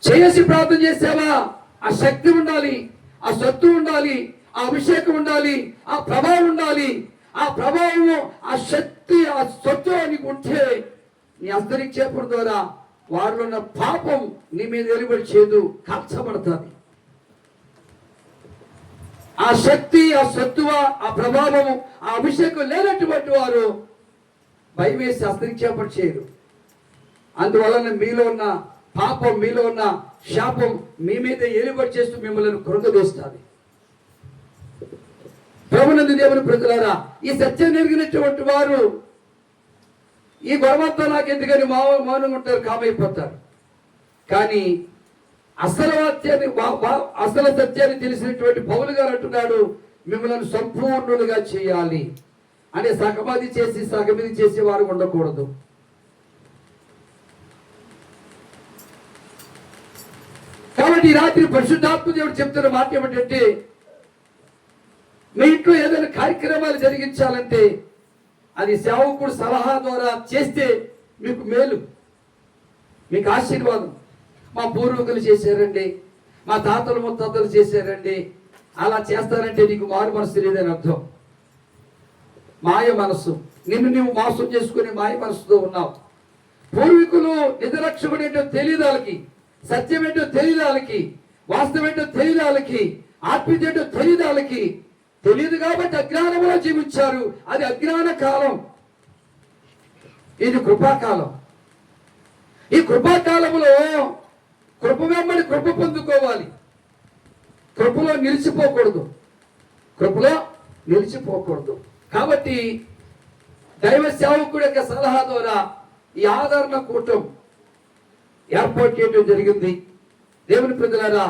చేసి ప్రార్థన చేసావా? ఆ శక్తి ఉండాలి, ఆ సత్తు ఉండాలి, ఆ అభిషేకం ఉండాలి, ఆ ప్రభావం ఉండాలి. ఆ ప్రభావము, ఆ శక్తి, ఆ సత్తు నీకు ఉంటే నీ అంతరిక్షేపం ద్వారా వారిలో ఉన్న పాపం నీ మీద వెలువడి చేదు కాల్చబడుతుంది. ఆ శక్తి, ఆ సత్తువ, ఆ ప్రభావము, ఆ అభిషేకం లేనటువంటి వారు భయం వేసి అంతరిక్షేపం చేయరు. అందువలన మీలో ఉన్న పాపం, మీలో ఉన్న శాపం మీ మీద ఏలుబడి చేస్తూ మిమ్మల్ని కృంగదీస్తుంది. ప్రభునందు దేవుని ప్రజలారా, ఈ సత్యం ఎరిగినటువంటి వారు ఈ గొడవంతా నాకు ఎందుకని మౌనంగా ఉంటారు, కామైపోతారు. కానీ అసలు సత్యాన్ని తెలిసినటువంటి పౌలు గారు అంటున్నాడు, మిమ్మల్ని సంపూర్ణులుగా చేయాలి అంటే సగమది చేసి సగమిది చేసే వారు ఉండకూడదు. కాబట్టి ఈ రాత్రి పరిశుద్ధాత్మ దేవుడు చెప్తున్న మాట ఏమిటంటే, మీ ఇంట్లో ఏదైనా కార్యక్రమాలు జరిగించాలంటే అది సేవకుడు సలహా ద్వారా చేస్తే మీకు మేలు, మీకు ఆశీర్వాదం. మా పూర్వీకులు చేశారండి, మా తాతలు ముత్తాతలు చేశారండి, అలా చేస్తారంటే నీకు మారు మనసు లేదని అర్థం. మాయ మనసు, నిన్ను నువ్వు మోసం చేసుకుని మాయ మనసుతో ఉన్నావు. పూర్వీకులు నిజరక్షకుడు ఏంటో తెలియదు వాళ్ళకి, సత్యం ఏంటో తెలియదు వాళ్ళకి, వాస్తవం ఏంటో తెలియదు వాళ్ళకి, ఆత్మీయత ఏంటో తెలియదు వాళ్ళకి. తెలియదు కాబట్టి అజ్ఞానంలో జీవించారు. అది అజ్ఞాన కాలం, ఇది కృపాకాలం. ఈ కృపాకాలంలో కృప వెంబడి కృప పొందుకోవాలి. కృపలో నిలిచిపోకూడదు, కృపలో నిలిచిపోకూడదు. కాబట్టి దైవ సేవకుడి యొక్క సలహా ద్వారా ఈ ఆదరణ కూటం ఏర్పాటు చేయడం జరిగింది. దేవుని ప్రజలారా,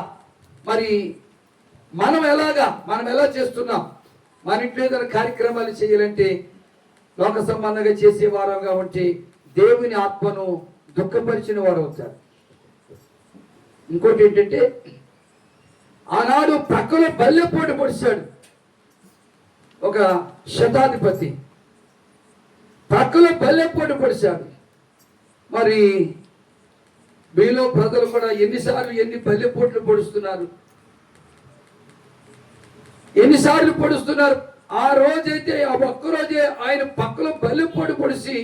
మరి మనం ఎలా చేస్తున్నాం? మన ఇంట్లో ఏదైనా కార్యక్రమాలు చేయాలంటే లోక సంబంధంగా చేసే వారంగా ఉంటే దేవుని ఆత్మను దుఃఖపరిచిన వారు అవుతారు. ఇంకోటి ఏంటంటే, ఆనాడు ప్రక్కలో బల్లెపోటు పొడిచాడు ఒక శతాధిపతి, ప్రక్కలో బల్లెపోటు పొడిచాడు. మరి మీలో ప్రజలు కూడా ఎన్ని బల్లెపోట్లు పొడుస్తున్నారు, ఎన్నిసార్లు పొడుస్తున్నారు. ఆ రోజైతే ఆ ఒక్కరోజే ఆయన పక్కలో బల్లెపోటు పొడిచి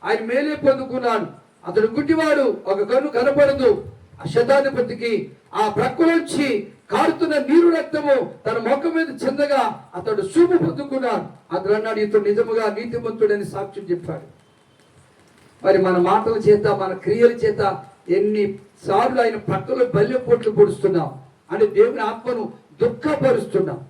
ఆయన మేలే పొందుకున్నాడు. అతడు గుడ్డివాడు, ఒక కన్ను కనపడదు. ఆ శతాధిపతికి ఆ ప్రక్కలోంచి కారుతున్న నీరు రక్తము తన ముఖం మీద చెందగా అతడు చూపు పొందుకున్నాడు. అతడు అన్నాడు, ఇతడు నిజముగా నీతిమంతుడని సాక్ష్యం చెప్పాడు. మరి మన మాటల చేత, మన క్రియల చేత ఎన్నిసార్లు ఆయన పక్కలో బల్లెపోట్లు పొడుస్తున్నాం అంటే దేవుని ఆత్మను దుఃఖపరుస్తున్నాం.